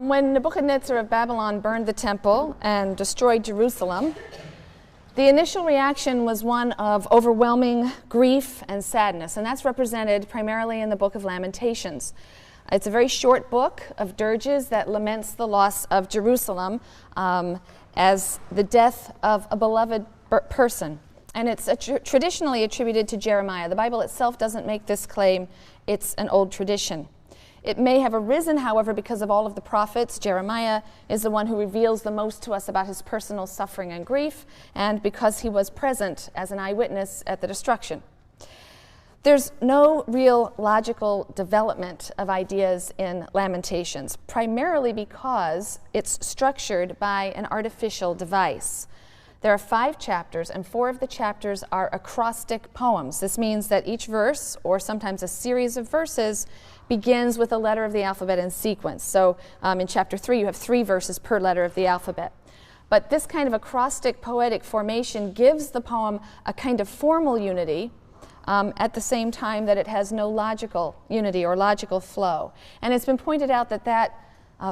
When Nebuchadnezzar of Babylon burned the temple and destroyed Jerusalem, the initial reaction was one of overwhelming grief and sadness, and that's represented primarily in the book of Lamentations. It's a very short book of dirges that laments the loss of Jerusalem as the death of a beloved person. And it's traditionally attributed to Jeremiah. The Bible itself doesn't make this claim. It's an old tradition. It may have arisen, however, because of all of the prophets. Jeremiah is the one who reveals the most to us about his personal suffering and grief, and because he was present as an eyewitness at the destruction. There's no real logical development of ideas in Lamentations, primarily because it's structured by an artificial device. There are 5 chapters, and 4 of the chapters are acrostic poems. This means that each verse, or sometimes a series of verses, begins with a letter of the alphabet in sequence. So in chapter 3, you have 3 verses per letter of the alphabet. But this kind of acrostic poetic formation gives the poem a kind of formal unity at the same time that it has no logical unity or logical flow. And it's been pointed out that that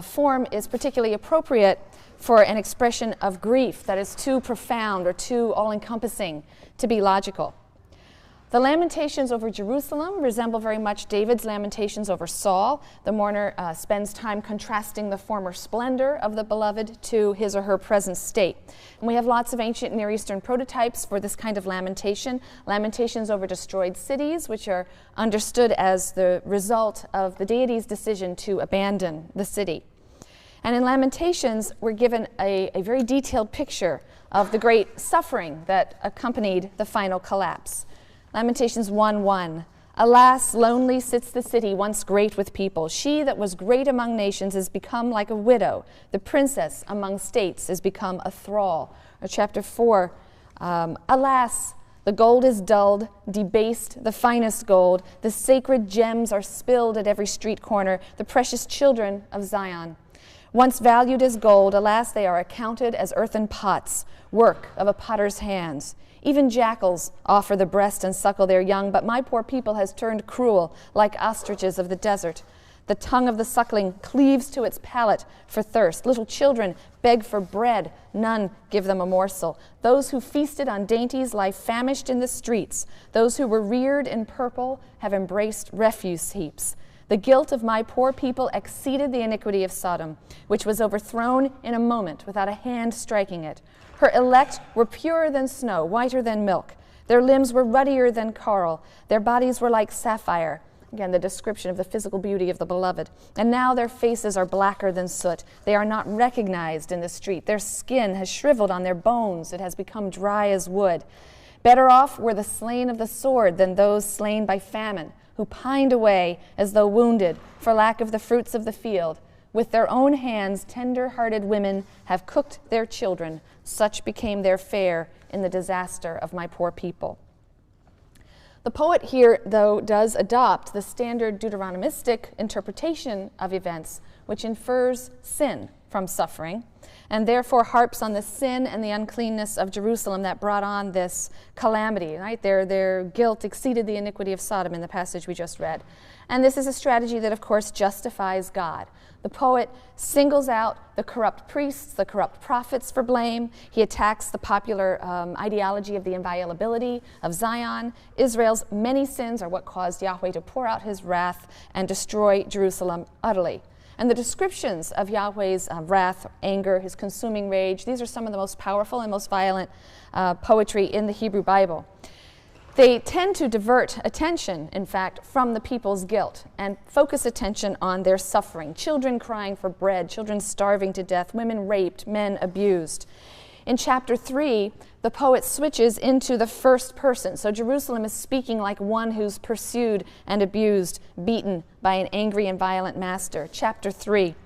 form is particularly appropriate for an expression of grief that is too profound or too all-encompassing to be logical. The lamentations over Jerusalem resemble very much David's lamentations over Saul. The mourner spends time contrasting the former splendor of the beloved to his or her present state. And we have lots of ancient Near Eastern prototypes for this kind of lamentation. Lamentations over destroyed cities, which are understood as the result of the deity's decision to abandon the city. And in Lamentations, we're given a very detailed picture of the great suffering that accompanied the final collapse. Lamentations 1:1. Alas, lonely sits the city, once great with people. She that was great among nations is become like a widow. The princess among states is become a thrall. Or chapter 4. Alas, the gold is dulled, debased, the finest gold. The sacred gems are spilled at every street corner. The precious children of Zion. Once valued as gold, alas, they are accounted as earthen pots, work of a potter's hands. Even jackals offer the breast and suckle their young, but my poor people has turned cruel, like ostriches of the desert. The tongue of the suckling cleaves to its palate for thirst. Little children beg for bread, none give them a morsel. Those who feasted on dainties lie famished in the streets. Those who were reared in purple have embraced refuse heaps. The guilt of my poor people exceeded the iniquity of Sodom, which was overthrown in a moment without a hand striking it. Her elect were purer than snow, whiter than milk. Their limbs were ruddier than coral. Their bodies were like sapphire. Again, the description of the physical beauty of the beloved. And now their faces are blacker than soot. They are not recognized in the street. Their skin has shriveled on their bones. It has become dry as wood. Better off were the slain of the sword than those slain by famine, who pined away as though wounded for lack of the fruits of the field. With their own hands, tender-hearted women have cooked their children. Such became their fare in the disaster of my poor people. The poet here, though, does adopt the standard Deuteronomistic interpretation of events, which infers sin from suffering, and therefore harps on the sin and the uncleanness of Jerusalem that brought on this calamity. Right? Their guilt exceeded the iniquity of Sodom in the passage we just read. And this is a strategy that, of course, justifies God. The poet singles out the corrupt priests, the corrupt prophets for blame. He attacks the popular ideology of the inviolability of Zion. Israel's many sins are what caused Yahweh to pour out his wrath and destroy Jerusalem utterly. And the descriptions of Yahweh's wrath, anger, his consuming rage, these are some of the most powerful and most violent poetry in the Hebrew Bible. They tend to divert attention, in fact, from the people's guilt and focus attention on their suffering. Children crying for bread, children starving to death, women raped, men abused. In chapter 3, the poet switches into the first person. So Jerusalem is speaking like one who's pursued and abused, beaten by an angry and violent master. Chapter 3,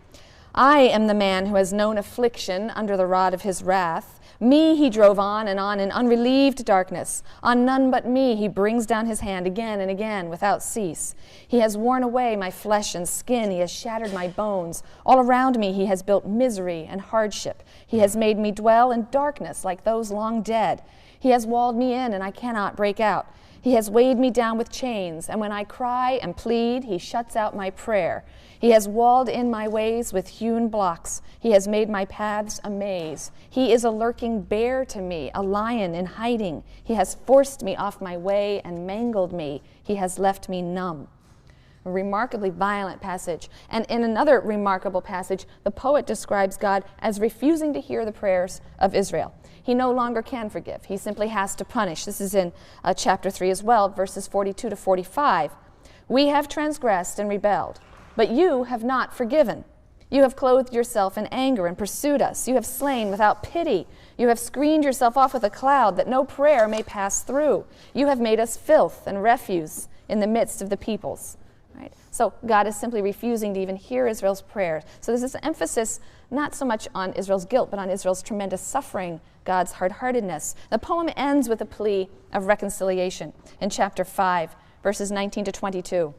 I am the man who has known affliction under the rod of his wrath. Me he drove on in unrelieved darkness. On none but me he brings down his hand again and again without cease. He has worn away my flesh and skin. He has shattered my bones. All around me he has built misery and hardship. He has made me dwell in darkness like those long dead. He has walled me in and I cannot break out. He has weighed me down with chains, and when I cry and plead, he shuts out my prayer. He has walled in my ways with hewn blocks. He has made my paths a maze. He is a lurking bear to me, a lion in hiding. He has forced me off my way and mangled me. He has left me numb. A remarkably violent passage. And in another remarkable passage, the poet describes God as refusing to hear the prayers of Israel. He no longer can forgive. He simply has to punish. This is in chapter 3 as well, verses 42 to 45. We have transgressed and rebelled, but you have not forgiven. You have clothed yourself in anger and pursued us. You have slain without pity. You have screened yourself off with a cloud that no prayer may pass through. You have made us filth and refuse in the midst of the peoples. Right? So God is simply refusing to even hear Israel's prayers. So there's this emphasis not so much on Israel's guilt, but on Israel's tremendous suffering, God's hard-heartedness. The poem ends with a plea of reconciliation in chapter 5, verses 19 to 22.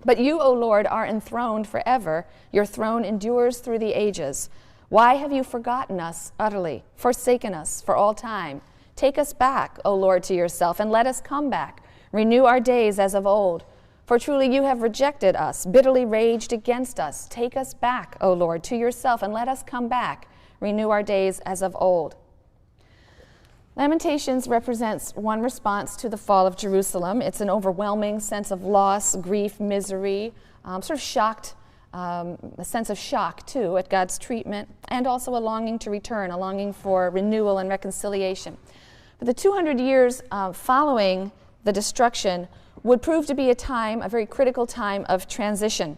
But you, O Lord, are enthroned forever. Your throne endures through the ages. Why have you forgotten us utterly, forsaken us for all time? Take us back, O Lord, to yourself, and let us come back. Renew our days as of old. For truly you have rejected us, bitterly raged against us. Take us back, O Lord, to yourself, and let us come back. Renew our days as of old. Lamentations represents one response to the fall of Jerusalem. It's an overwhelming sense of loss, grief, misery, sort of shocked, a sense of shock, too, at God's treatment, and also a longing to return, a longing for renewal and reconciliation. But the 200 years following the destruction would prove to be a time, a very critical time of transition.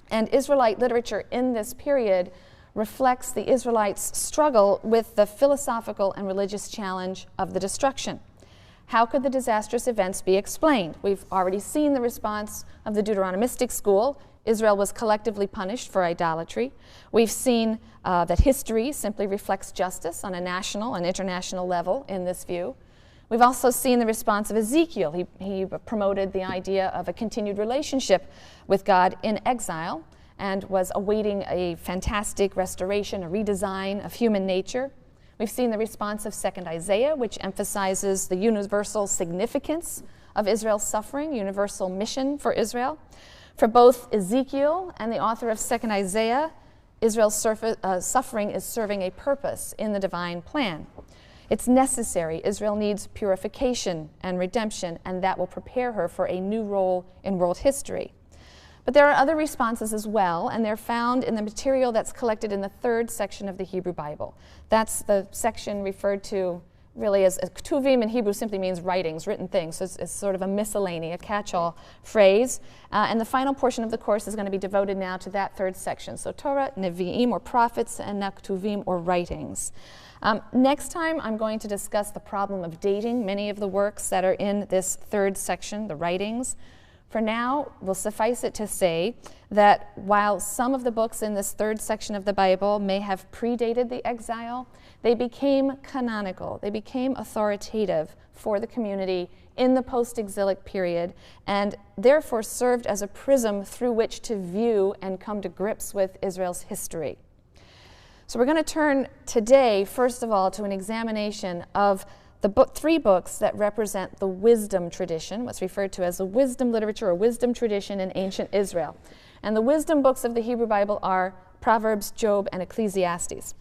And Israelite literature in this period reflects the Israelites' struggle with the philosophical and religious challenge of the destruction. How could the disastrous events be explained? We've already seen the response of the Deuteronomistic school. Israel was collectively punished for idolatry. We've seen that history simply reflects justice on a national and international level in this view. We've also seen the response of Ezekiel. He promoted the idea of a continued relationship with God in exile and was awaiting a fantastic restoration, a redesign of human nature. We've seen the response of 2nd Isaiah, which emphasizes the universal significance of Israel's suffering, universal mission for Israel. For both Ezekiel and the author of 2nd Isaiah, Israel's suffering is serving a purpose in the divine plan. It's necessary. Israel needs purification and redemption, and that will prepare her for a new role in world history. But there are other responses as well, and they're found in the material that's collected in the 3rd section of the Hebrew Bible. That's the section referred to really as Ketuvim in Hebrew simply means writings, written things. So it's sort of a miscellany, a catch-all phrase. And the final portion of the course is going to be devoted now to that 3rd section. So Torah, Nevi'im, or prophets, and Ketuvim, or writings. Next time, I'm going to discuss the problem of dating many of the works that are in this 3rd section, the writings. For now, we'll suffice it to say that while some of the books in this 3rd section of the Bible may have predated the exile, they became canonical. They became authoritative for the community in the post-exilic period, and therefore served as a prism through which to view and come to grips with Israel's history. So we're going to turn today, first of all, to an examination of the 3 books that represent the wisdom tradition, what's referred to as the wisdom literature or wisdom tradition in ancient Israel. And the wisdom books of the Hebrew Bible are Proverbs, Job, and Ecclesiastes.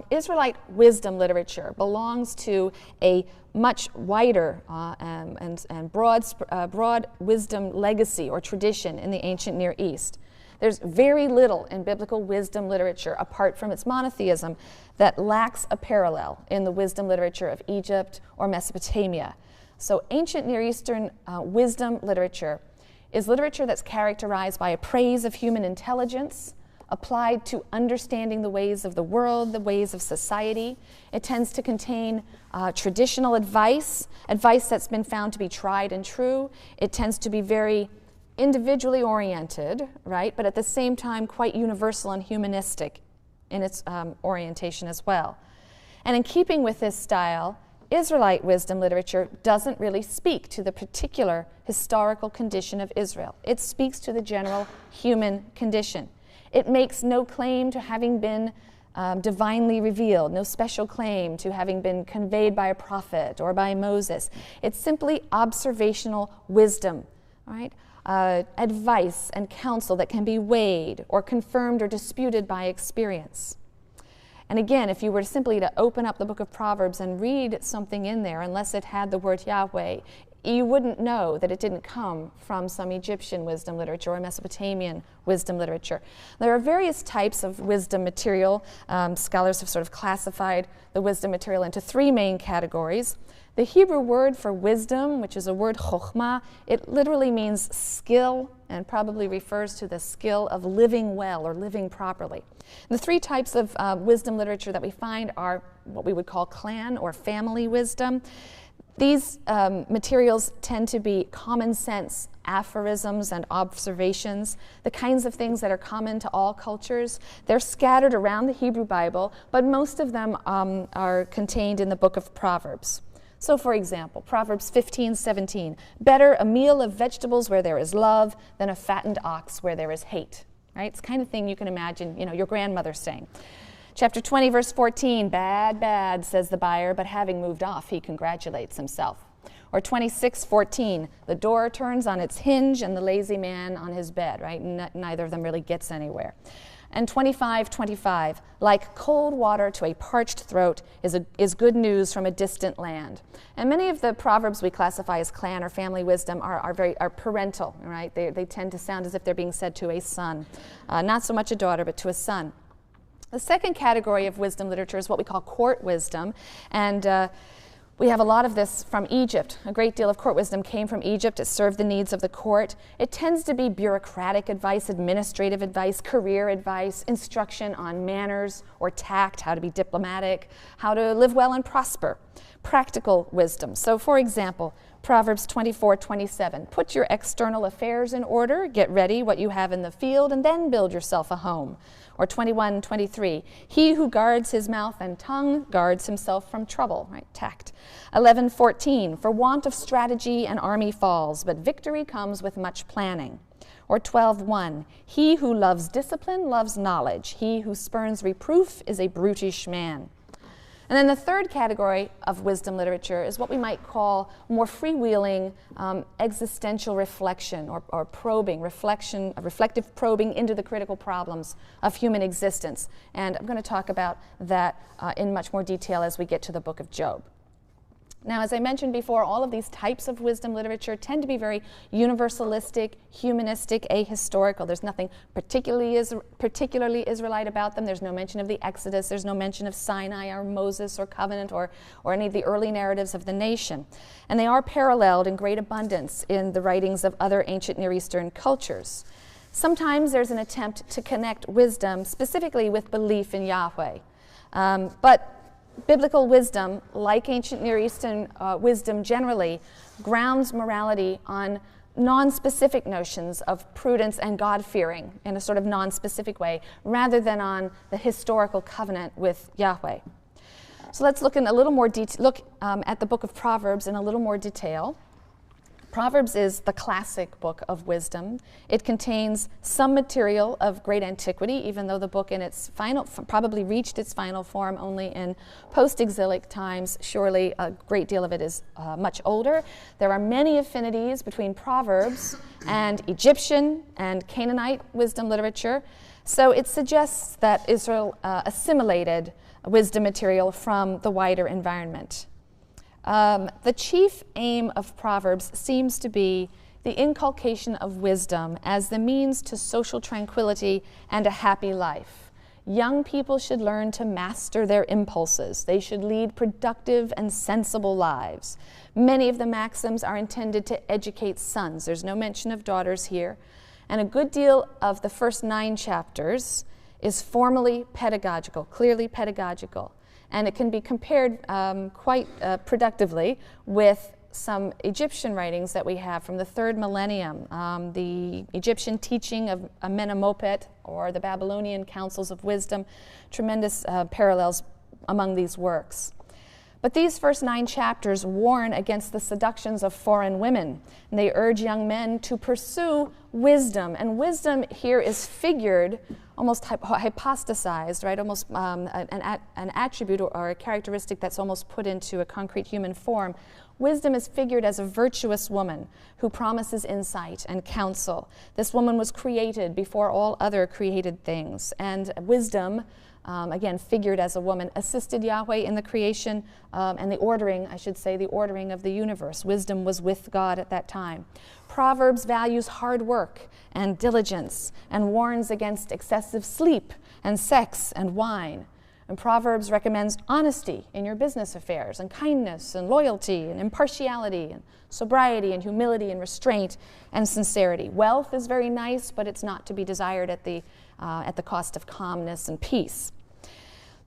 Israelite wisdom literature belongs to a much wider and broad wisdom legacy or tradition in the ancient Near East. There's very little in biblical wisdom literature, apart from its monotheism, that lacks a parallel in the wisdom literature of Egypt or Mesopotamia. So ancient Near Eastern wisdom literature is literature that's characterized by a praise of human intelligence, applied to understanding the ways of the world, the ways of society. It tends to contain traditional advice that's been found to be tried and true. It tends to be very individually oriented, right, but at the same time quite universal and humanistic in its orientation as well. And in keeping with this style, Israelite wisdom literature doesn't really speak to the particular historical condition of Israel. It speaks to the general human condition. It makes no claim to having been divinely revealed, no special claim to having been conveyed by a prophet or by Moses. It's simply observational wisdom, right? Advice and counsel that can be weighed or confirmed or disputed by experience. And again, if you were simply to open up the book of Proverbs and read something in there, unless it had the word Yahweh, you wouldn't know that it didn't come from some Egyptian wisdom literature or Mesopotamian wisdom literature. There are various types of wisdom material. Scholars have sort of classified the wisdom material into three main categories. The Hebrew word for wisdom, which is a word chokhmah, it literally means skill and probably refers to the skill of living well or living properly. The three types of wisdom literature that we find are what we would call clan or family wisdom. These materials tend to be common sense aphorisms and observations, the kinds of things that are common to all cultures. They're scattered around the Hebrew Bible, but most of them are contained in the book of Proverbs. So for example, Proverbs 15:17, better a meal of vegetables where there is love than a fattened ox where there is hate. Right? It's the kind of thing you can imagine, your grandmother saying. Chapter 20, verse 14, bad, bad, says the buyer, but having moved off, he congratulates himself. Or 26:14, the door turns on its hinge and the lazy man on his bed, right? Neither of them really gets anywhere. And 25:25, like cold water to a parched throat is good news from a distant land. And many of the proverbs we classify as clan or family wisdom are parental, right? They tend to sound as if they're being said to a son. Not so much a daughter, but to a son. The second category of wisdom literature is what we call court wisdom, and we have a lot of this from Egypt. A great deal of court wisdom came from Egypt. It served the needs of the court. It tends to be bureaucratic advice, administrative advice, career advice, instruction on manners or tact, how to be diplomatic, how to live well and prosper, practical wisdom. So for example, Proverbs 24:27, put your external affairs in order, get ready what you have in the field, and then build yourself a home. Or 21:23, he who guards his mouth and tongue guards himself from trouble, right? Tact. 11:14, for want of strategy an army falls, but victory comes with much planning. Or 12:1, he who loves discipline loves knowledge. He who spurns reproof is a brutish man. And then the third category of wisdom literature is what we might call more freewheeling existential reflection or probing, reflective probing into the critical problems of human existence. And I'm going to talk about that in much more detail as we get to the book of Job. Now, as I mentioned before, all of these types of wisdom literature tend to be very universalistic, humanistic, ahistorical. There's nothing particularly Israelite about them. There's no mention of the Exodus. There's no mention of Sinai or Moses or covenant or any of the early narratives of the nation. And they are paralleled in great abundance in the writings of other ancient Near Eastern cultures. Sometimes there's an attempt to connect wisdom specifically with belief in Yahweh. But biblical wisdom, like ancient Near Eastern wisdom generally, grounds morality on non-specific notions of prudence and God-fearing in a sort of non-specific way, rather than on the historical covenant with Yahweh. So let's look in a little more at the book of Proverbs in a little more detail. Proverbs is the classic book of wisdom. It contains some material of great antiquity, even though the book in its probably reached its final form only in post-exilic times. Surely a great deal of it is much older. There are many affinities between Proverbs and Egyptian and Canaanite wisdom literature. So it suggests that Israel assimilated wisdom material from the wider environment. The chief aim of Proverbs seems to be the inculcation of wisdom as the means to social tranquility and a happy life. Young people should learn to master their impulses. They should lead productive and sensible lives. Many of the maxims are intended to educate sons. There's no mention of daughters here. And a good deal of the first 9 chapters is formally pedagogical, clearly pedagogical. And it can be compared quite productively with some Egyptian writings that we have from the 3rd millennium, the Egyptian teaching of Amenemopet or the Babylonian councils of wisdom, tremendous parallels among these works. But these first 9 chapters warn against the seductions of foreign women, and they urge young men to pursue wisdom. And wisdom here is figured, almost hypostasized, right? Almost an attribute or a characteristic that's almost put into a concrete human form. Wisdom is figured as a virtuous woman who promises insight and counsel. This woman was created before all other created things, and wisdom, again, figured as a woman, assisted Yahweh in the creation and the ordering, I should say, the ordering of the universe. Wisdom was with God at that time. Proverbs values hard work and diligence and warns against excessive sleep and sex and wine. And Proverbs recommends honesty in your business affairs, and kindness and loyalty and impartiality and sobriety and humility and restraint and sincerity. Wealth is very nice, but it's not to be desired at the cost of calmness and peace.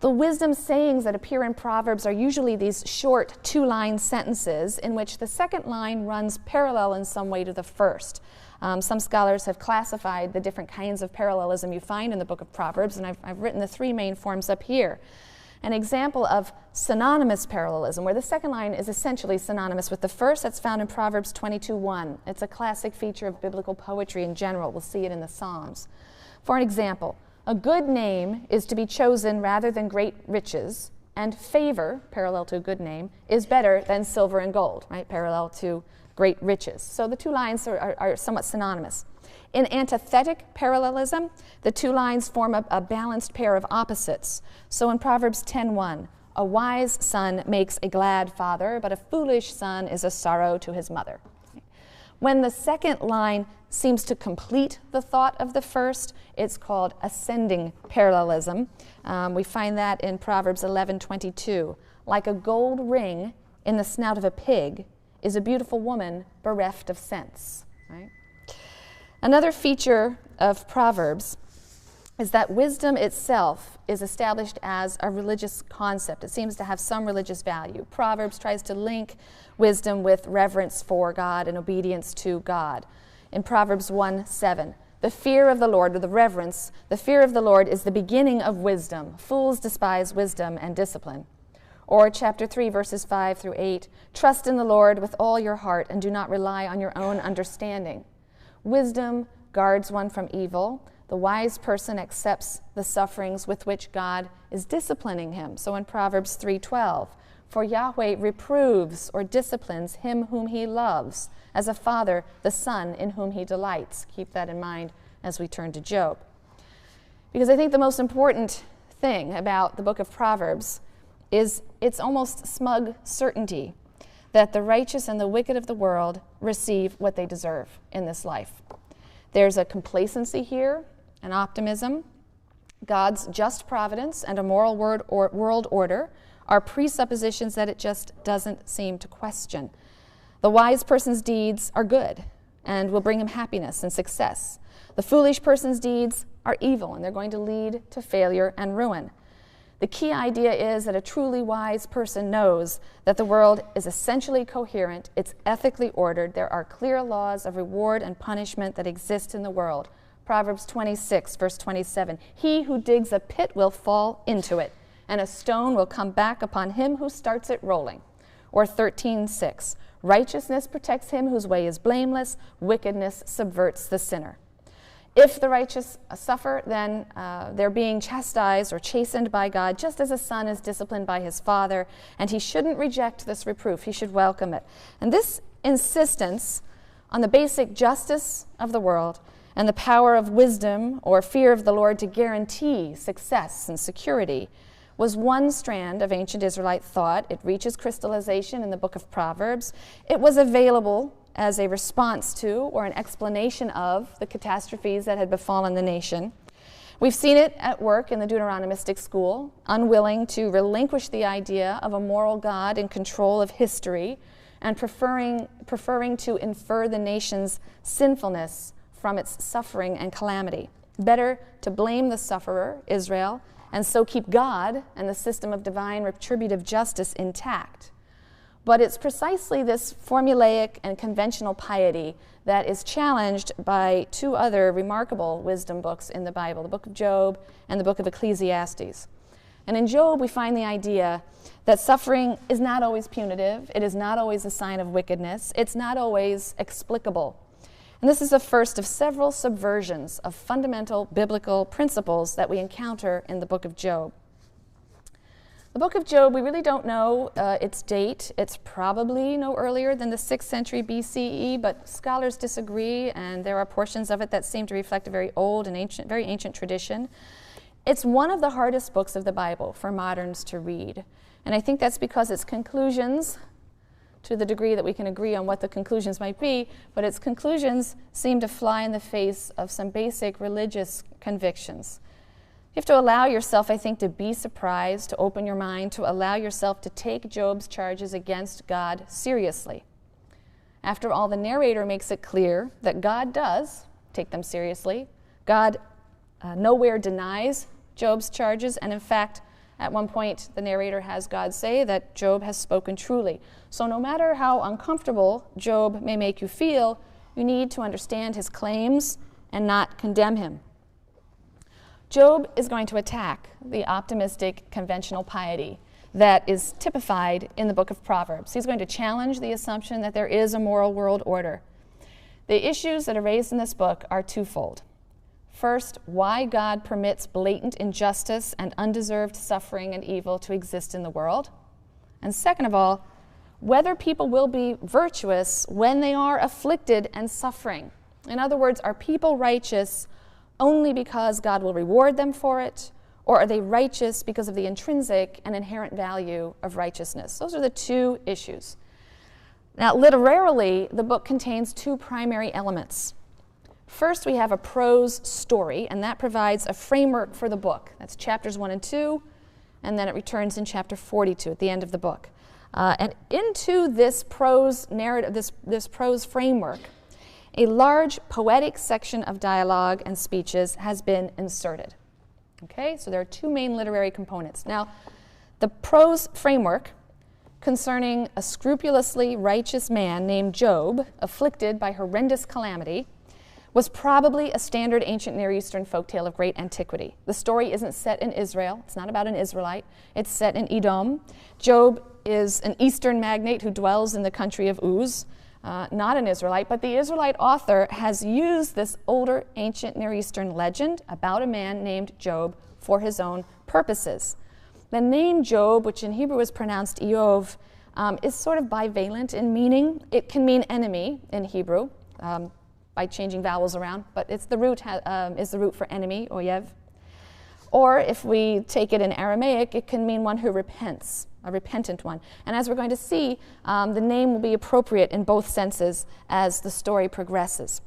The wisdom sayings that appear in Proverbs are usually these short 2-line sentences in which the second line runs parallel in some way to the first. Some scholars have classified the different kinds of parallelism you find in the book of Proverbs, and I've written the 3 main forms up here. An example of synonymous parallelism, where the second line is essentially synonymous with the first, that's found in Proverbs 22:1. It's a classic feature of biblical poetry in general. We'll see it in the Psalms. For an example, a good name is to be chosen rather than great riches, and favor, parallel to a good name, is better than silver and gold, right? Parallel to great riches. So the 2 lines are somewhat synonymous. In antithetic parallelism, the 2 lines form a balanced pair of opposites. So in Proverbs 10:1, a wise son makes a glad father, but a foolish son is a sorrow to his mother. When the second line seems to complete the thought of the first, it's called ascending parallelism. We find that in Proverbs 11:22. Like a gold ring in the snout of a pig is a beautiful woman bereft of sense. Right? Another feature of Proverbs is that wisdom itself is established as a religious concept. It seems to have some religious value. Proverbs tries to link wisdom with reverence for God and obedience to God. In Proverbs 1:7, the fear of the Lord, or the reverence, the fear of the Lord is the beginning of wisdom. Fools despise wisdom and discipline. Or chapter 3, verses 5-8, trust in the Lord with all your heart and do not rely on your own understanding. Wisdom guards one from evil. The wise person accepts the sufferings with which God is disciplining him. So in Proverbs 3:12, for Yahweh reproves or disciplines him whom he loves, as a father the son in whom he delights. Keep that in mind as we turn to Job. Because I think the most important thing about the book of Proverbs is its almost smug certainty that the righteous and the wicked of the world receive what they deserve in this life. There's a complacency here, an optimism. God's just providence and a moral world order are presuppositions that it just doesn't seem to question. The wise person's deeds are good and will bring him happiness and success. The foolish person's deeds are evil, and they're going to lead to failure and ruin. The key idea is that a truly wise person knows that the world is essentially coherent, it's ethically ordered, there are clear laws of reward and punishment that exist in the world. Proverbs 26, verse 27, he who digs a pit will fall into it, and a stone will come back upon him who starts it rolling. Or 13:6, righteousness protects him whose way is blameless, wickedness subverts the sinner. If the righteous suffer, then they're being chastised or chastened by God, just as a son is disciplined by his father, and he shouldn't reject this reproof. He should welcome it. And this insistence on the basic justice of the world and the power of wisdom or fear of the Lord to guarantee success and security was one strand of ancient Israelite thought. It reaches crystallization in the book of Proverbs. It was available as a response to or an explanation of the catastrophes that had befallen the nation. We've seen it at work in the Deuteronomistic school, unwilling to relinquish the idea of a moral God in control of history and preferring to infer the nation's sinfulness from its suffering and calamity. Better to blame the sufferer, Israel, and so keep God and the system of divine retributive justice intact. But it's precisely this formulaic and conventional piety that is challenged by 2 other remarkable wisdom books in the Bible, the book of Job and the book of Ecclesiastes. And in Job, we find the idea that suffering is not always punitive. It is not always a sign of wickedness. It's not always explicable. And this is the first of several subversions of fundamental biblical principles that we encounter in the book of Job. The book of Job, we really don't know its date. It's probably no earlier than the 6th century BCE, but scholars disagree, and there are portions of it that seem to reflect a very old and very ancient tradition. It's one of the hardest books of the Bible for moderns to read, and I think that's because its conclusions, to the degree that we can agree on what the conclusions might be, but its conclusions seem to fly in the face of some basic religious convictions. You have to allow yourself, I think, to be surprised, to open your mind, to allow yourself to take Job's charges against God seriously. After all, the narrator makes it clear that God does take them seriously. God nowhere denies Job's charges, and in fact, at one point, the narrator has God say that Job has spoken truly. So no matter how uncomfortable Job may make you feel, you need to understand his claims and not condemn him. Job is going to attack the optimistic conventional piety that is typified in the book of Proverbs. He's going to challenge the assumption that there is a moral world order. The issues that are raised in this book are twofold. First, why God permits blatant injustice and undeserved suffering and evil to exist in the world. And second of all, whether people will be virtuous when they are afflicted and suffering. In other words, are people righteous only because God will reward them for it, or are they righteous because of the intrinsic and inherent value of righteousness? Those are the two issues. Now, literarily, the book contains two primary elements. First, we have a prose story, and that provides a framework for the book. That's chapters 1 and 2, and then it returns in chapter 42 at the end of the book. And into this prose narrative, this prose framework, a large poetic section of dialogue and speeches has been inserted. Okay, so there are two main literary components. Now, the prose framework concerning a scrupulously righteous man named Job, afflicted by horrendous calamity, was probably a standard ancient Near Eastern folktale of great antiquity. The story isn't set in Israel. It's not about an Israelite. It's set in Edom. Job is an Eastern magnate who dwells in the country of Uz, not an Israelite, but the Israelite author has used this older ancient Near Eastern legend about a man named Job for his own purposes. The name Job, which in Hebrew is pronounced Eov, is sort of bivalent in meaning. It can mean enemy in Hebrew, by changing vowels around, but it's the root is the root for enemy, oyev. Or if we take it in Aramaic, it can mean one who repents, a repentant one. And as we're going to see, the name will be appropriate in both senses as the story progresses.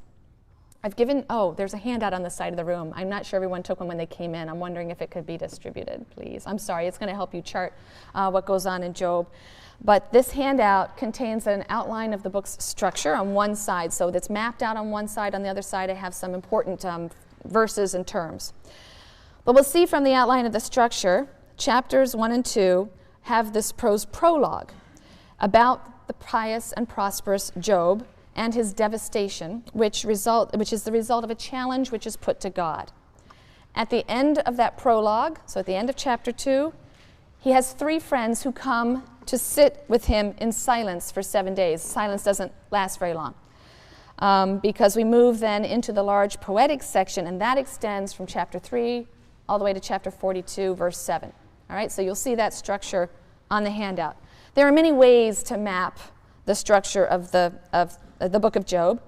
There's a handout on the side of the room. I'm not sure everyone took one when they came in. I'm wondering if it could be distributed, please. I'm sorry, it's going to help you chart what goes on in Job. But this handout contains an outline of the book's structure on one side. So that's mapped out on one side. On the other side, I have some important verses and terms. But we'll see from the outline of the structure, chapters 1 and 2 have this prose prologue about the pious and prosperous Job and his devastation, which is the result of a challenge which is put to God. At the end of that prologue, so at the end of chapter 2, he has 3 friends who come to sit with him in silence for 7 days. Silence doesn't last very long because we move then into the large poetic section, and that extends from chapter 3 all the way to chapter 42, verse 7. All right, so you'll see that structure on the handout. There are many ways to map the structure of the book of Job.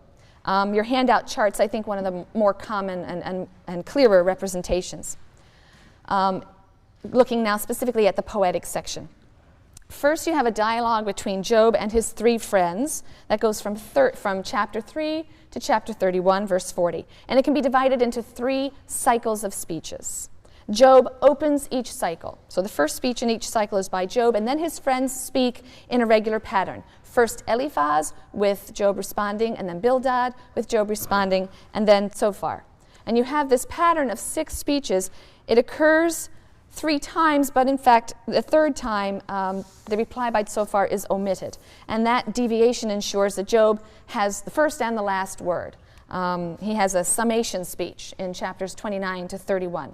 Your handout charts, I think, one of the more common and clearer representations. Looking now specifically at the poetic section. First, you have a dialogue between Job and his 3 friends that goes from chapter 3 to chapter 31, verse 40. And it can be divided into 3 cycles of speeches. Job opens each cycle. So the first speech in each cycle is by Job, and then his friends speak in a regular pattern. First Eliphaz with Job responding, and then Bildad with Job responding, and then Zophar. And you have this pattern of 6 speeches. It occurs 3 times, but in fact, the 3rd time, the reply by Zophar is omitted. And that deviation ensures that Job has the first and the last word. He has a summation speech in chapters 29 to 31.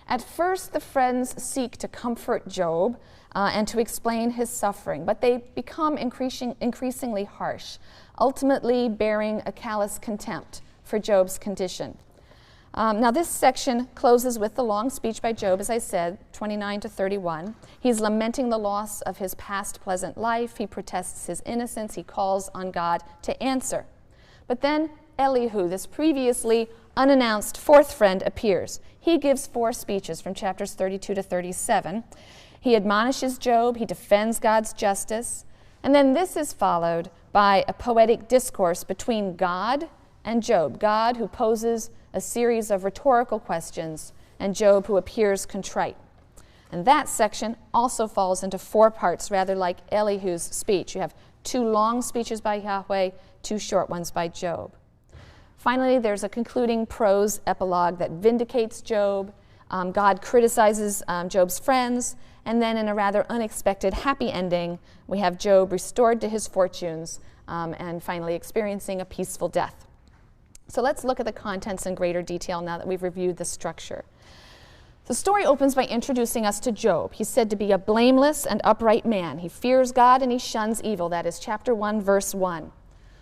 At first, the friends seek to comfort Job and to explain his suffering, but they become increasingly harsh, ultimately bearing a callous contempt for Job's condition. Now, this section closes with the long speech by Job, as I said, 29 to 31. He's lamenting the loss of his past pleasant life. He protests his innocence. He calls on God to answer. But then Elihu, this previously unannounced fourth friend, appears. He gives 4 speeches from chapters 32 to 37. He admonishes Job. He defends God's justice. And then this is followed by a poetic discourse between God and Job. God, who poses a series of rhetorical questions, and Job, who appears contrite. And that section also falls into 4 parts, rather like Elihu's speech. You have 2 long speeches by Yahweh, 2 short ones by Job. Finally, there's a concluding prose epilogue that vindicates Job. God criticizes Job's friends, and then in a rather unexpected happy ending, we have Job restored to his fortunes and finally experiencing a peaceful death. So let's look at the contents in greater detail now that we've reviewed the structure. The story opens by introducing us to Job. He's said to be a blameless and upright man. He fears God and he shuns evil. That is chapter 1, verse 1.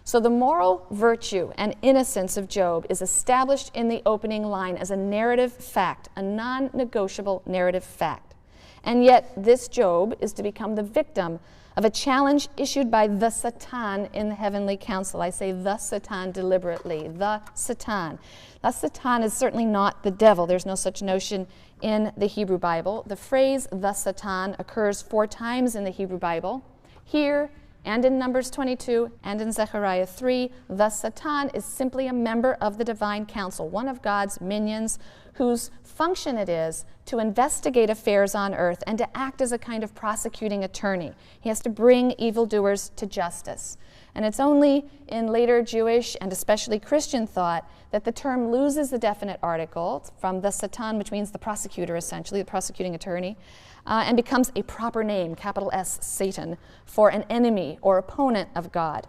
So the moral virtue and innocence of Job is established in the opening line as a narrative fact, a non-negotiable narrative fact. And yet this Job is to become the victim of a challenge issued by the Satan in the heavenly council. I say the Satan deliberately, the Satan. The Satan is certainly not the devil. There's no such notion in the Hebrew Bible. The phrase the Satan occurs 4 times in the Hebrew Bible. Here, and in Numbers 22, and in Zechariah 3, the Satan is simply a member of the divine council, one of God's minions whose function it is to investigate affairs on earth and to act as a kind of prosecuting attorney. He has to bring evildoers to justice. And it's only in later Jewish and especially Christian thought that the term loses the definite article from the Satan, which means the prosecutor, essentially, the prosecuting attorney, and becomes a proper name, capital S, Satan, for an enemy or opponent of God.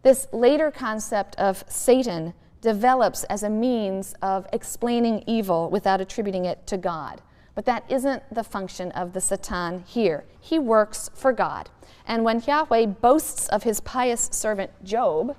This later concept of Satan develops as a means of explaining evil without attributing it to God. But that isn't the function of the Satan here. He works for God. And when Yahweh boasts of his pious servant Job,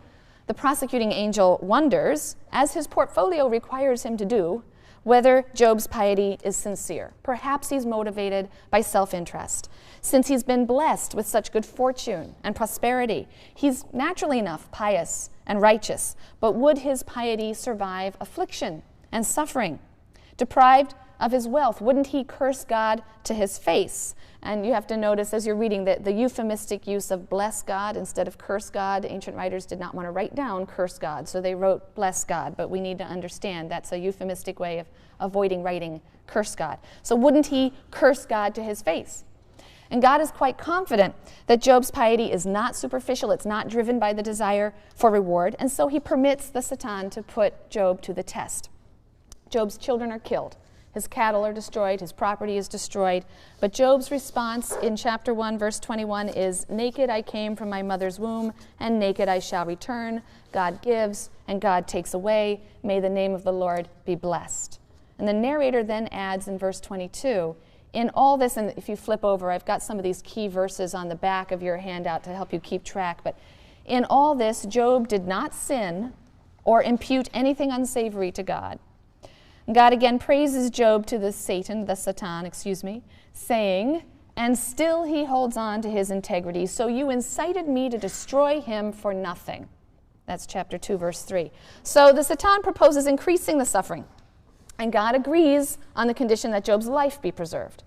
the prosecuting angel wonders, as his portfolio requires him to do, whether Job's piety is sincere. Perhaps he's motivated by self-interest. Since he's been blessed with such good fortune and prosperity, he's naturally enough pious and righteous. But would his piety survive affliction and suffering? Deprived of his wealth, wouldn't he curse God to his face? And you have to notice as you're reading that the euphemistic use of bless God instead of curse God. Ancient writers did not want to write down curse God, so they wrote bless God. But we need to understand that's a euphemistic way of avoiding writing curse God. So wouldn't he curse God to his face? And God is quite confident that Job's piety is not superficial, it's not driven by the desire for reward, and so he permits the Satan to put Job to the test. Job's children are killed. His cattle are destroyed, his property is destroyed. But Job's response in chapter 1, verse 21 is, naked I came from my mother's womb, and naked I shall return. God gives, and God takes away. May the name of the Lord be blessed. And the narrator then adds in verse 22, in all this, and if you flip over, I've got some of these key verses on the back of your handout to help you keep track, but in all this, Job did not sin or impute anything unsavory to God. God again praises Job to the Satan, saying, and still he holds on to his integrity. So you incited me to destroy him for nothing. That's chapter 2, verse 3. So the Satan proposes increasing the suffering, and God agrees on the condition that Job's life be preserved.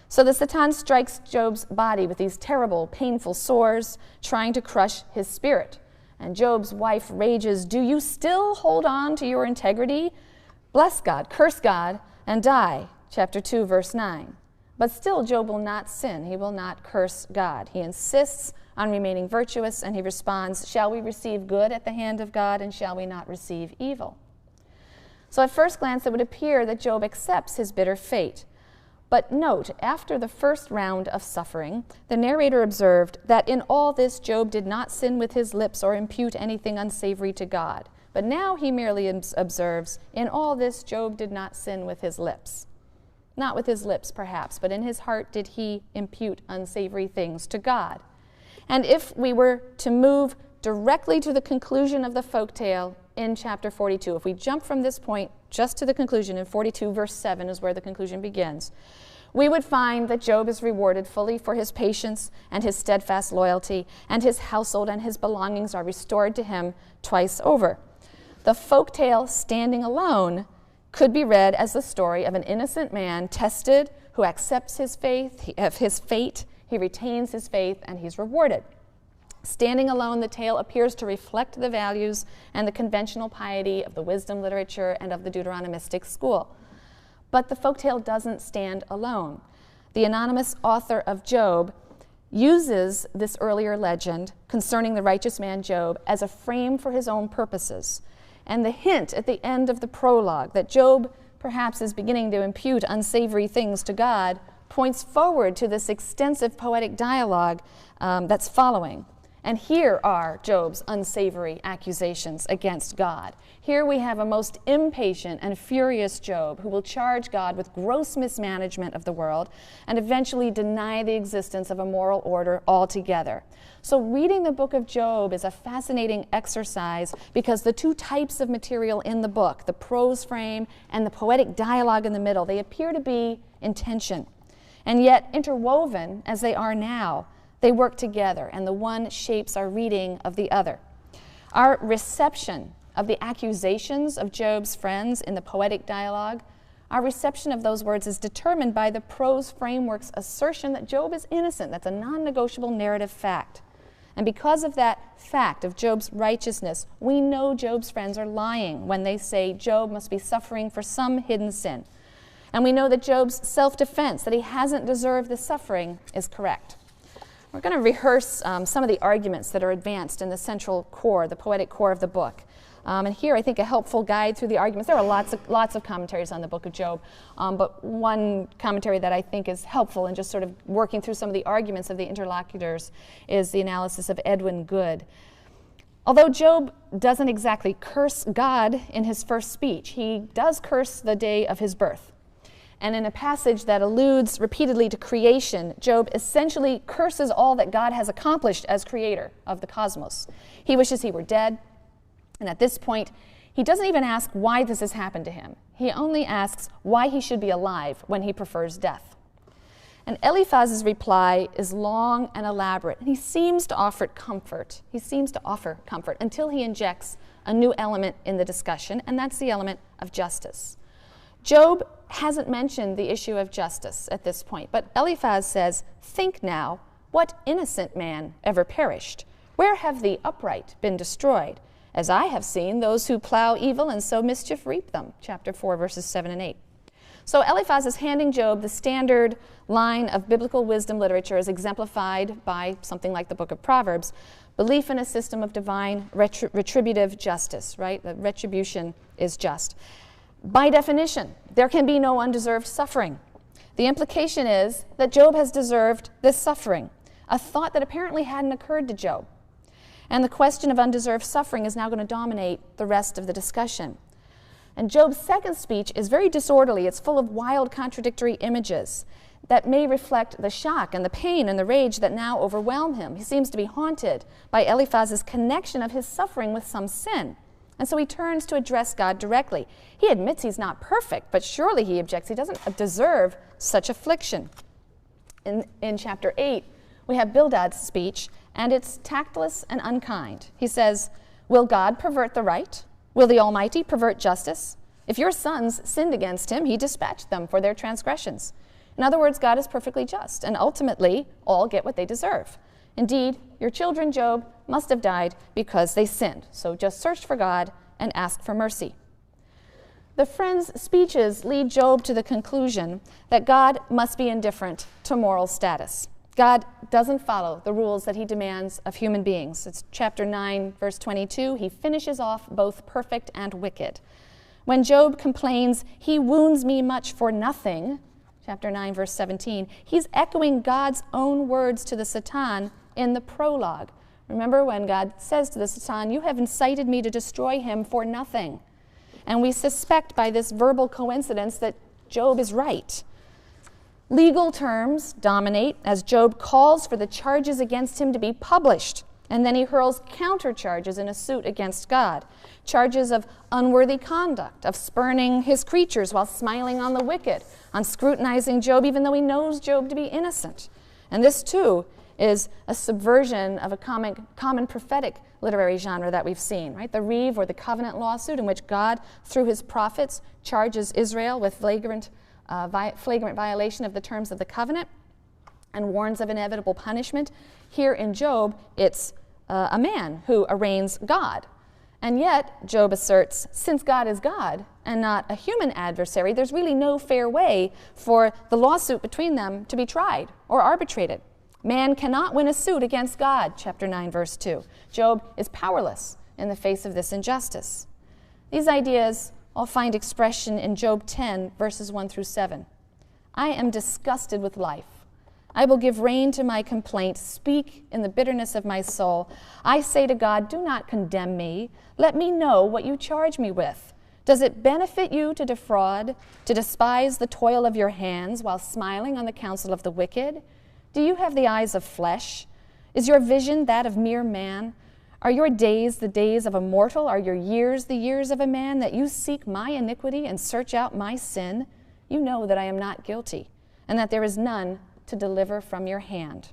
So the Satan strikes Job's body with these terrible, painful sores, trying to crush his spirit. And Job's wife rages, do you still hold on to your integrity? Bless God, curse God, and die. Chapter 2, verse 9. But still, Job will not sin. He will not curse God. He insists on remaining virtuous, and he responds, shall we receive good at the hand of God, and shall we not receive evil? So at first glance, it would appear that Job accepts his bitter fate. But note, after the first round of suffering, the narrator observed that in all this, Job did not sin with his lips or impute anything unsavory to God. But now he merely observes, in all this, Job did not sin with his lips. Not with his lips, perhaps, but in his heart did he impute unsavory things to God. And if we were to move directly to the conclusion of the folktale in chapter 42, if we jump from this point just to the conclusion in 42, verse 7 is where the conclusion begins, we would find that Job is rewarded fully for his patience and his steadfast loyalty, and his household and his belongings are restored to him twice over. The folktale standing alone could be read as the story of an innocent man tested who accepts his fate, he retains his faith, and he's rewarded. Standing alone, the tale appears to reflect the values and the conventional piety of the wisdom literature and of the Deuteronomistic school. But the folktale doesn't stand alone. The anonymous author of Job uses this earlier legend concerning the righteous man Job as a frame for his own purposes. And the hint at the end of the prologue that Job perhaps is beginning to impute unsavory things to God points forward to this extensive poetic dialogue that's following. And here are Job's unsavory accusations against God. Here we have a most impatient and furious Job who will charge God with gross mismanagement of the world and eventually deny the existence of a moral order altogether. So reading the book of Job is a fascinating exercise because the two types of material in the book, the prose frame and the poetic dialogue in the middle, they appear to be in tension. And yet, interwoven as they are now, they work together, and the one shapes our reading of the other. Our reception of the accusations of Job's friends in the poetic dialogue, our reception of those words is determined by the prose framework's assertion that Job is innocent. That's a non-negotiable narrative fact. And because of that fact of Job's righteousness, we know Job's friends are lying when they say Job must be suffering for some hidden sin. And we know that Job's self-defense, that he hasn't deserved the suffering, is correct. We're going to rehearse some of the arguments that are advanced in the central core, the poetic core of the book. And here, I think, a helpful guide through the arguments. There are lots of commentaries on the book of Job, but one commentary that I think is helpful in just sort of working through some of the arguments of the interlocutors is the analysis of Edwin Good. Although Job doesn't exactly curse God in his first speech, he does curse the day of his birth. And in a passage that alludes repeatedly to creation, Job essentially curses all that God has accomplished as creator of the cosmos. He wishes he were dead, and at this point, he doesn't even ask why this has happened to him. He only asks why he should be alive when he prefers death. And Eliphaz's reply is long and elaborate, and he seems to offer comfort. He seems to offer comfort until he injects a new element in the discussion, and that's the element of justice. Job hasn't mentioned the issue of justice at this point, but Eliphaz says, "Think now, what innocent man ever perished? Where have the upright been destroyed? As I have seen those who plow evil and sow mischief reap them." Chapter 4, verses 7 and 8. So Eliphaz is handing Job the standard line of biblical wisdom literature as exemplified by something like the book of Proverbs, belief in a system of divine retributive justice, right? That retribution is just. By definition, there can be no undeserved suffering. The implication is that Job has deserved this suffering, a thought that apparently hadn't occurred to Job. And the question of undeserved suffering is now going to dominate the rest of the discussion. And Job's second speech is very disorderly. It's full of wild, contradictory images that may reflect the shock and the pain and the rage that now overwhelm him. He seems to be haunted by Eliphaz's connection of his suffering with some sin. And so he turns to address God directly. He admits he's not perfect, but surely, he objects, he doesn't deserve such affliction. In chapter 8, we have Bildad's speech, and it's tactless and unkind. He says, "Will God pervert the right? Will the Almighty pervert justice? If your sons sinned against him, he dispatched them for their transgressions." In other words, God is perfectly just, and ultimately, all get what they deserve. Indeed, your children, Job, must have died because they sinned. So just search for God and ask for mercy. The friends' speeches lead Job to the conclusion that God must be indifferent to moral status. God doesn't follow the rules that he demands of human beings. It's chapter 9, verse 22. He finishes off both perfect and wicked. When Job complains, "He wounds me much for nothing," chapter 9, verse 17, he's echoing God's own words to the Satan in the prologue. Remember when God says to the Satan, "You have incited me to destroy him for nothing." And we suspect by this verbal coincidence that Job is right. Legal terms dominate as Job calls for the charges against him to be published, and then he hurls countercharges in a suit against God. Charges of unworthy conduct, of spurning his creatures while smiling on the wicked, on scrutinizing Job even though he knows Job to be innocent. And this, too, is a subversion of a common prophetic literary genre that we've seen, right? The Reeve or the covenant lawsuit in which God, through his prophets, charges Israel with flagrant violation of the terms of the covenant and warns of inevitable punishment. Here in Job, it's a man who arraigns God. And yet, Job asserts, since God is God and not a human adversary, there's really no fair way for the lawsuit between them to be tried or arbitrated. Man cannot win a suit against God, chapter 9, verse 2. Job is powerless in the face of this injustice. These ideas all find expression in Job 10, verses 1 through 7. I am disgusted with life. I will give rein to my complaint, speak in the bitterness of my soul. I say to God, do not condemn me. Let me know what you charge me with. Does it benefit you to defraud, to despise the toil of your hands while smiling on the counsel of the wicked? Do you have the eyes of flesh? Is your vision that of mere man? Are your days the days of a mortal? Are your years the years of a man, that you seek my iniquity and search out my sin? You know that I am not guilty, and that there is none to deliver from your hand.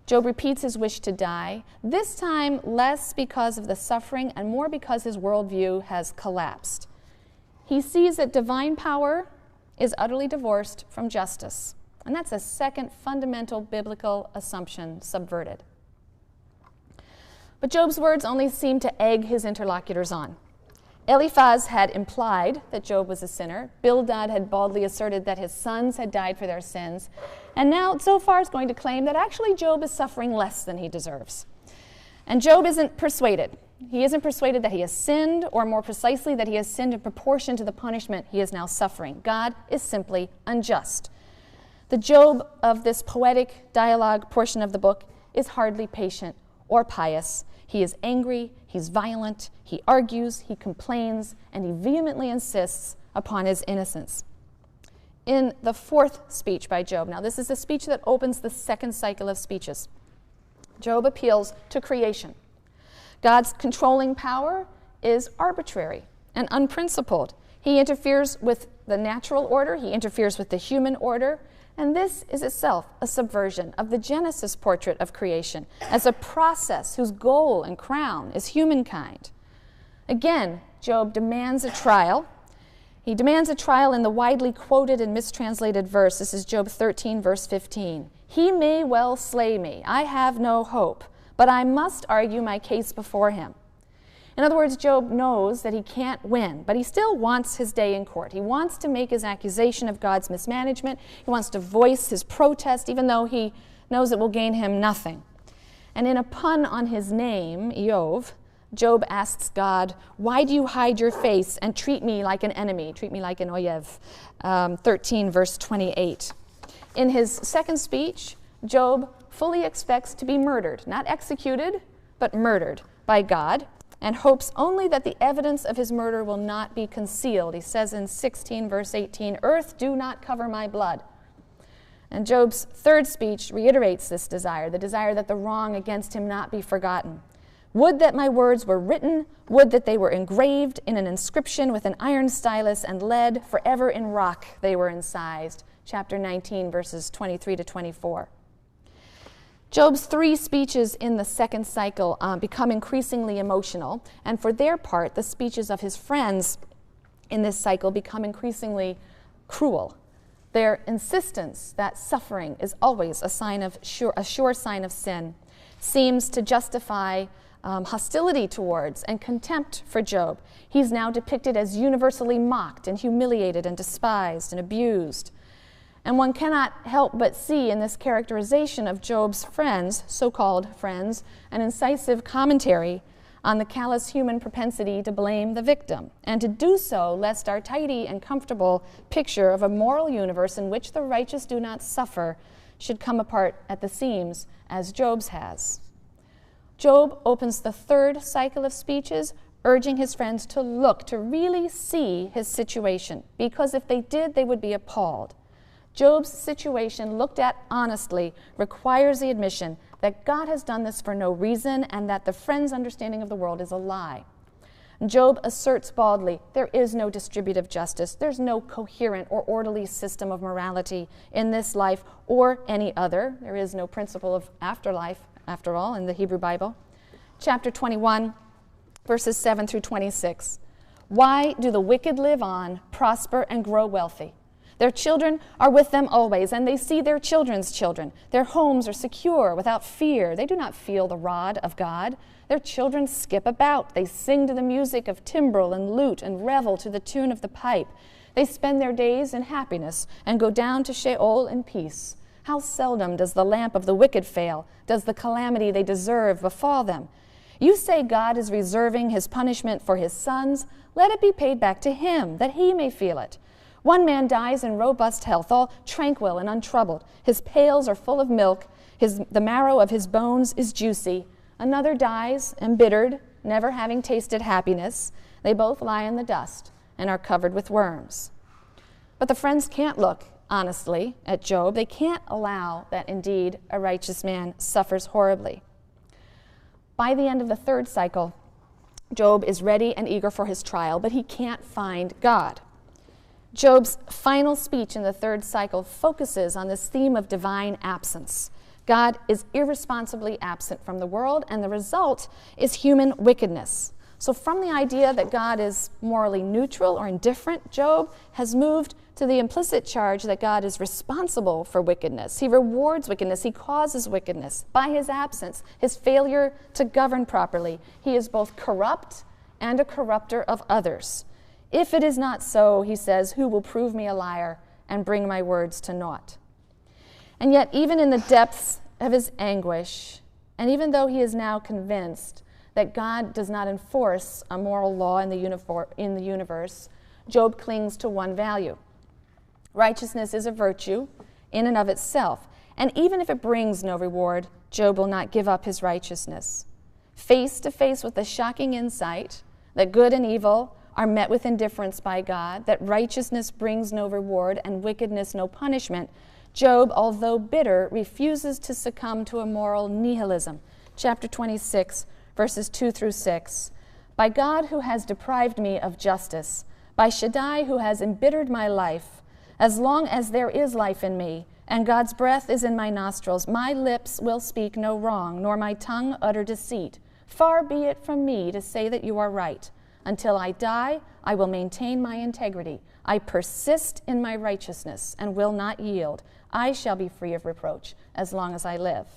Job repeats his wish to die, this time less because of the suffering and more because his worldview has collapsed. He sees that divine power is utterly divorced from justice. And that's a second fundamental biblical assumption subverted. But Job's words only seem to egg his interlocutors on. Eliphaz had implied that Job was a sinner. Bildad had baldly asserted that his sons had died for their sins. And now Zophar is going to claim that actually Job is suffering less than he deserves. And Job isn't persuaded. He isn't persuaded that he has sinned, or more precisely, that he has sinned in proportion to the punishment he is now suffering. God is simply unjust. The Job of this poetic dialogue portion of the book is hardly patient or pious. He is angry, he's violent, he argues, he complains, and he vehemently insists upon his innocence. In the fourth speech by Job, now this is the speech that opens the second cycle of speeches, Job appeals to creation. God's controlling power is arbitrary and unprincipled. He interferes with the natural order, he interferes with the human order, and this is itself a subversion of the Genesis portrait of creation as a process whose goal and crown is humankind. Again, Job demands a trial. He demands a trial in the widely quoted and mistranslated verse. This is Job 13, verse 15. He may well slay me. I have no hope, but I must argue my case before him. In other words, Job knows that he can't win, but he still wants his day in court. He wants to make his accusation of God's mismanagement. He wants to voice his protest, even though he knows it will gain him nothing. And in a pun on his name, Eov, Job asks God, why do you hide your face and treat me like an enemy, treat me like an oyev? 13, verse 28. In his second speech, Job fully expects to be murdered, not executed, but murdered by God, and hopes only that the evidence of his murder will not be concealed. He says in 16, verse 18, earth, do not cover my blood. And Job's third speech reiterates this desire, the desire that the wrong against him not be forgotten. Would that my words were written, would that they were engraved in an inscription with an iron stylus and lead, forever in rock they were incised. Chapter 19, verses 23 to 24. Job's three speeches in the second cycle become increasingly emotional, and for their part, the speeches of his friends in this cycle become increasingly cruel. Their insistence that suffering is always a sure sign of sin seems to justify hostility towards and contempt for Job. He's now depicted as universally mocked and humiliated and despised and abused. And one cannot help but see in this characterization of Job's friends, so-called friends, an incisive commentary on the callous human propensity to blame the victim, and to do so lest our tidy and comfortable picture of a moral universe in which the righteous do not suffer should come apart at the seams, as Job's has. Job opens the third cycle of speeches, urging his friends to look, to really see his situation, because if they did, they would be appalled. Job's situation, looked at honestly, requires the admission that God has done this for no reason and that the friend's understanding of the world is a lie. Job asserts baldly, there is no distributive justice, there's no coherent or orderly system of morality in this life or any other. There is no principle of afterlife, after all, in the Hebrew Bible. Chapter 21, verses 7 through 26. Why do the wicked live on, prosper, and grow wealthy? Their children are with them always, and they see their children's children. Their homes are secure, without fear. They do not feel the rod of God. Their children skip about. They sing to the music of timbrel and lute and revel to the tune of the pipe. They spend their days in happiness and go down to Sheol in peace. How seldom does the lamp of the wicked fail? Does the calamity they deserve befall them? You say God is reserving his punishment for his sons. Let it be paid back to him, that he may feel it. One man dies in robust health, all tranquil and untroubled. His pails are full of milk. The marrow of his bones is juicy. Another dies, embittered, never having tasted happiness. They both lie in the dust and are covered with worms. But the friends can't look honestly at Job. They can't allow that indeed a righteous man suffers horribly. By the end of the third cycle, Job is ready and eager for his trial, but he can't find God. Job's final speech in the third cycle focuses on this theme of divine absence. God is irresponsibly absent from the world, and the result is human wickedness. So from the idea that God is morally neutral or indifferent, Job has moved to the implicit charge that God is responsible for wickedness. He rewards wickedness. He causes wickedness. By his absence, his failure to govern properly, he is both corrupt and a corrupter of others. If it is not so, he says, who will prove me a liar and bring my words to naught? And yet, even in the depths of his anguish, and even though he is now convinced that God does not enforce a moral law in the universe, Job clings to one value. Righteousness is a virtue in and of itself, and even if it brings no reward, Job will not give up his righteousness. Face to face with the shocking insight that good and evil are met with indifference by God, that righteousness brings no reward and wickedness no punishment, Job, although bitter, refuses to succumb to a moral nihilism. Chapter 26, verses 2 through 6. By God who has deprived me of justice, by Shaddai who has embittered my life, as long as there is life in me, and God's breath is in my nostrils, my lips will speak no wrong, nor my tongue utter deceit. Far be it from me to say that you are right. Until I die, I will maintain my integrity. I persist in my righteousness and will not yield. I shall be free of reproach as long as I live.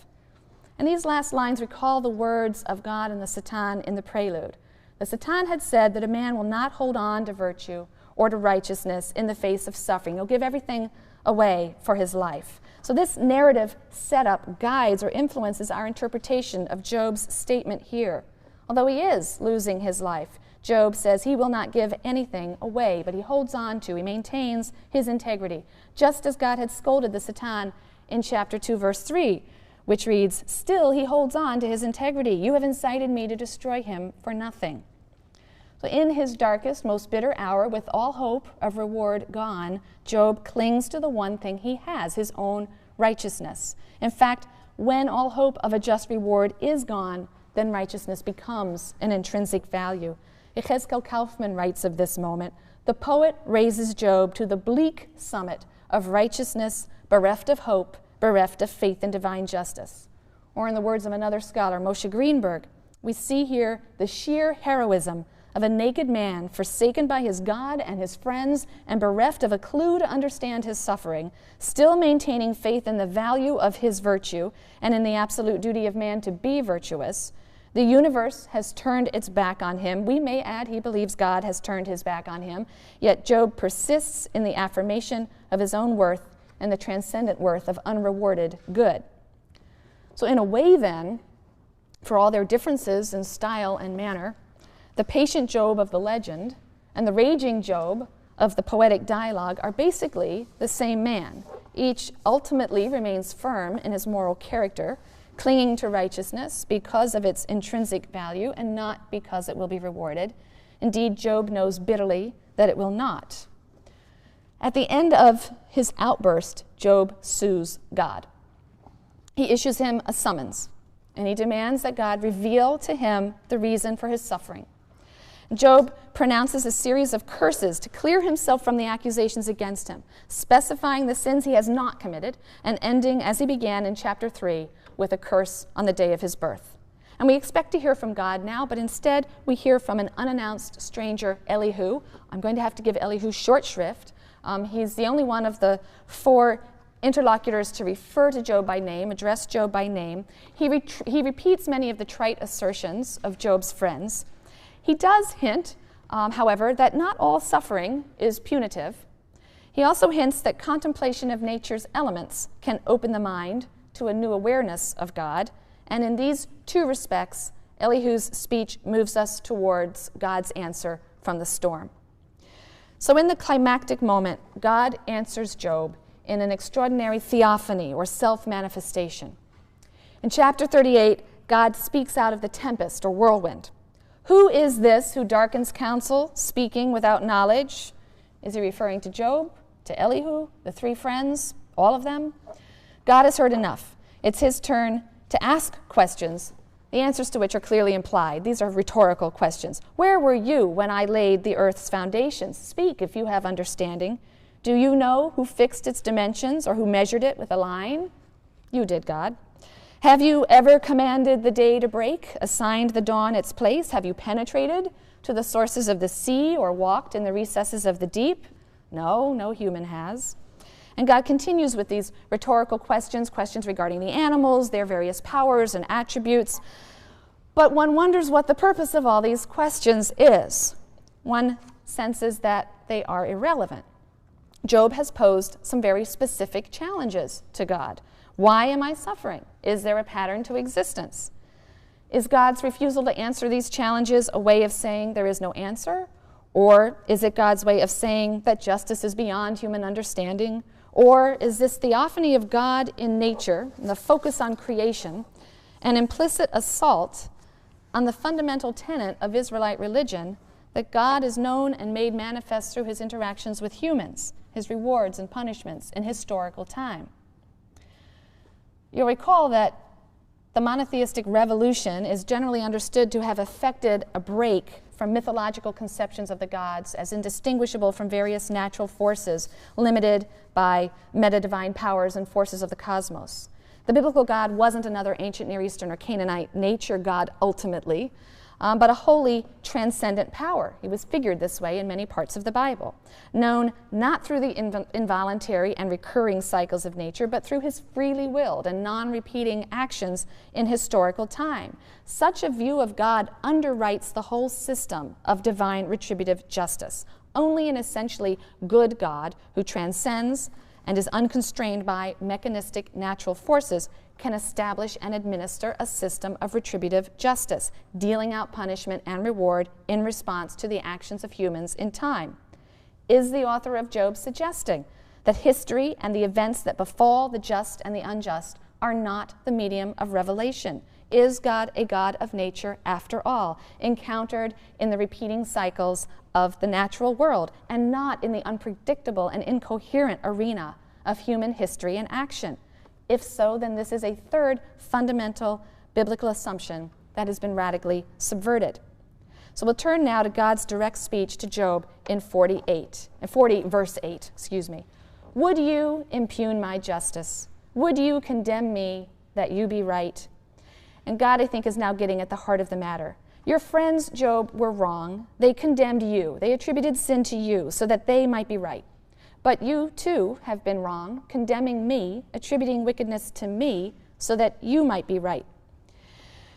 And these last lines recall the words of God and the Satan in the prelude. The Satan had said that a man will not hold on to virtue or to righteousness in the face of suffering. He'll give everything away for his life. So this narrative setup guides or influences our interpretation of Job's statement here. Although he is losing his life, Job says he will not give anything away, but he holds on to, he maintains his integrity, just as God had scolded the Satan in chapter 2, verse 3, which reads, "Still he holds on to his integrity. You have incited me to destroy him for nothing." So in his darkest, most bitter hour, with all hope of reward gone, Job clings to the one thing he has, his own righteousness. In fact, when all hope of a just reward is gone, then righteousness becomes an intrinsic value. Yechezkel Kaufman writes of this moment, "The poet raises Job to the bleak summit of righteousness, bereft of hope, bereft of faith in divine justice." Or in the words of another scholar, Moshe Greenberg, we see here the sheer heroism of a naked man forsaken by his God and his friends and bereft of a clue to understand his suffering, still maintaining faith in the value of his virtue and in the absolute duty of man to be virtuous. The universe has turned its back on him. We may add he believes God has turned his back on him, yet Job persists in the affirmation of his own worth and the transcendent worth of unrewarded good. So in a way then, for all their differences in style and manner, the patient Job of the legend and the raging Job of the poetic dialogue are basically the same man. Each ultimately remains firm in his moral character, clinging to righteousness because of its intrinsic value and not because it will be rewarded. Indeed, Job knows bitterly that it will not. At the end of his outburst, Job sues God. He issues him a summons, and he demands that God reveal to him the reason for his suffering. Job pronounces a series of curses to clear himself from the accusations against him, specifying the sins he has not committed, and ending, as he began in chapter 3, with a curse on the day of his birth. And we expect to hear from God now, but instead we hear from an unannounced stranger, Elihu. I'm going to have to give Elihu short shrift. He's the only one of the 4 interlocutors to refer to Job by name, address Job by name. He repeats many of the trite assertions of Job's friends. He does hint, however, that not all suffering is punitive. He also hints that contemplation of nature's elements can open the mind to a new awareness of God. And in these 2 respects, Elihu's speech moves us towards God's answer from the storm. So in the climactic moment, God answers Job in an extraordinary theophany or self-manifestation. In chapter 38, God speaks out of the tempest or whirlwind. Who is this who darkens counsel, speaking without knowledge? Is he referring to Job, to Elihu, the 3 friends, all of them? God has heard enough. It's his turn to ask questions, the answers to which are clearly implied. These are rhetorical questions. Where were you when I laid the earth's foundations? Speak if you have understanding. Do you know who fixed its dimensions or who measured it with a line? You did, God. Have you ever commanded the day to break, assigned the dawn its place? Have you penetrated to the sources of the sea or walked in the recesses of the deep? No, no human has. And God continues with these rhetorical questions regarding the animals, their various powers and attributes. But one wonders what the purpose of all these questions is. One senses that they are irrelevant. Job has posed some very specific challenges to God. Why am I suffering? Is there a pattern to existence? Is God's refusal to answer these challenges a way of saying there is no answer? Or is it God's way of saying that justice is beyond human understanding? Or is this theophany of God in nature, the focus on creation, an implicit assault on the fundamental tenet of Israelite religion that God is known and made manifest through his interactions with humans, his rewards and punishments in historical time? You'll recall that the monotheistic revolution is generally understood to have effected a break from mythological conceptions of the gods as indistinguishable from various natural forces limited by meta-divine powers and forces of the cosmos. The biblical God wasn't another ancient Near Eastern or Canaanite nature god ultimately, but a holy, transcendent power. He was figured this way in many parts of the Bible, known not through the involuntary and recurring cycles of nature, but through his freely willed and non-repeating actions in historical time. Such a view of God underwrites the whole system of divine retributive justice. Only an essentially good God who transcends and is unconstrained by mechanistic natural forces can establish and administer a system of retributive justice, dealing out punishment and reward in response to the actions of humans in time. Is the author of Job suggesting that history and the events that befall the just and the unjust are not the medium of revelation? Is God a God of nature after all, encountered in the repeating cycles of the natural world and not in the unpredictable and incoherent arena of human history and action? If so, then this is a third fundamental biblical assumption that has been radically subverted. So we'll turn now to God's direct speech to Job in 40 verse 8. Would you impugn my justice? Would you condemn me that you be right? And God, I think, is now getting at the heart of the matter. Your friends, Job, were wrong. They condemned you. They attributed sin to you so that they might be right. But you, too, have been wrong, condemning me, attributing wickedness to me, so that you might be right.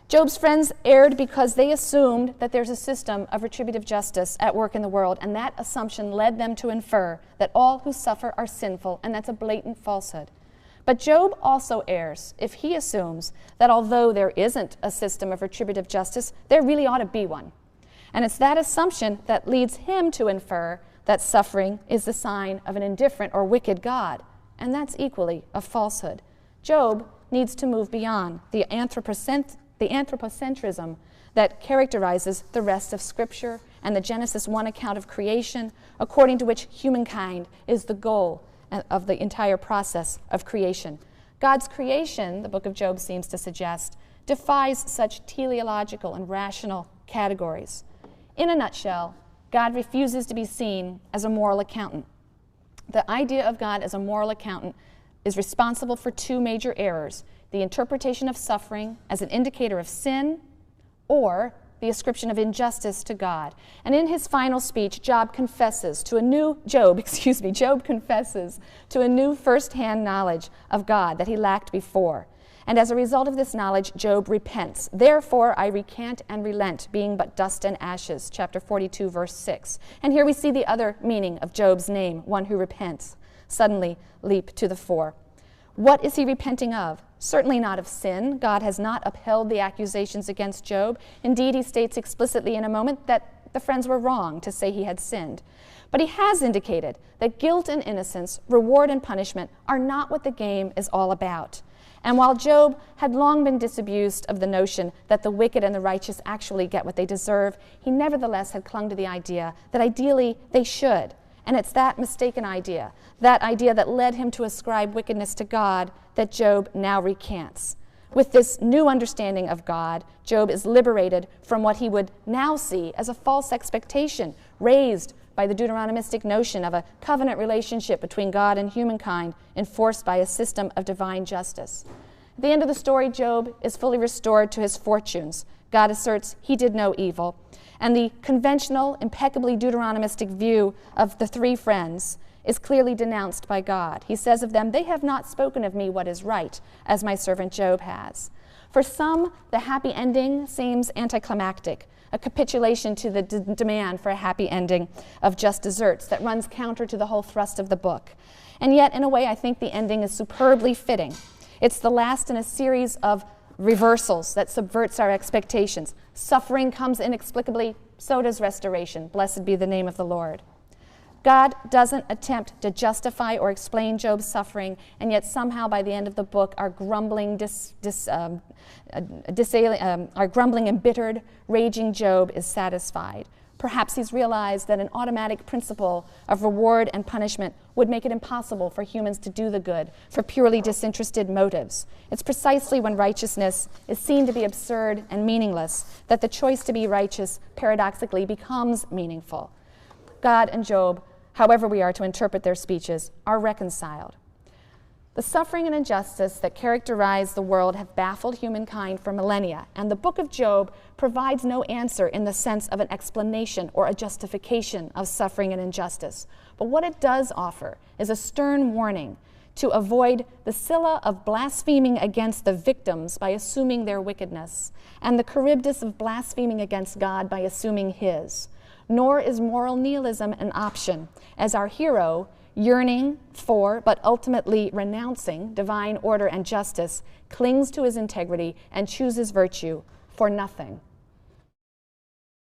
Job's friends erred because they assumed that there's a system of retributive justice at work in the world, and that assumption led them to infer that all who suffer are sinful, and that's a blatant falsehood. But Job also errs if he assumes that although there isn't a system of retributive justice, there really ought to be one. And it's that assumption that leads him to infer that suffering is the sign of an indifferent or wicked God, and that's equally a falsehood. Job needs to move beyond the anthropocentrism that characterizes the rest of Scripture and the Genesis 1 account of creation, according to which humankind is the goal of the entire process of creation. God's creation, the book of Job seems to suggest, defies such teleological and rational categories. In a nutshell, God refuses to be seen as a moral accountant. The idea of God as a moral accountant is responsible for two major errors: the interpretation of suffering as an indicator of sin, or the ascription of injustice to God. And in his final speech, Job confesses to a new first-hand knowledge of God that he lacked before. And as a result of this knowledge, Job repents. Therefore, I recant and relent, being but dust and ashes, chapter 42, verse 6. And here we see the other meaning of Job's name, one who repents, suddenly leap to the fore. What is he repenting of? Certainly not of sin. God has not upheld the accusations against Job. Indeed, he states explicitly in a moment that the friends were wrong to say he had sinned. But he has indicated that guilt and innocence, reward and punishment, are not what the game is all about. And while Job had long been disabused of the notion that the wicked and the righteous actually get what they deserve, he nevertheless had clung to the idea that ideally they should. And it's that mistaken idea that led him to ascribe wickedness to God, that Job now recants. With this new understanding of God, Job is liberated from what he would now see as a false expectation raised by the Deuteronomistic notion of a covenant relationship between God and humankind enforced by a system of divine justice. At the end of the story, Job is fully restored to his fortunes. God asserts he did no evil. And the conventional, impeccably Deuteronomistic view of the three friends is clearly denounced by God. He says of them, "They have not spoken of me what is right, as my servant Job has." For some, the happy ending seems anticlimactic, a capitulation to the demand for a happy ending of just desserts that runs counter to the whole thrust of the book. And yet, in a way, I think the ending is superbly fitting. It's the last in a series of reversals that subverts our expectations. Suffering comes inexplicably, so does restoration. Blessed be the name of the Lord. God doesn't attempt to justify or explain Job's suffering, and yet somehow by the end of the book, our grumbling, embittered, raging Job is satisfied. Perhaps he's realized that an automatic principle of reward and punishment would make it impossible for humans to do the good for purely disinterested motives. It's precisely when righteousness is seen to be absurd and meaningless that the choice to be righteous paradoxically becomes meaningful. God and Job, however we are to interpret their speeches, are reconciled. The suffering and injustice that characterize the world have baffled humankind for millennia, and the book of Job provides no answer in the sense of an explanation or a justification of suffering and injustice. But what it does offer is a stern warning to avoid the Scylla of blaspheming against the victims by assuming their wickedness, and the Charybdis of blaspheming against God by assuming his. Nor is moral nihilism an option, as our hero, yearning for, but ultimately renouncing divine order and justice, clings to his integrity and chooses virtue for nothing.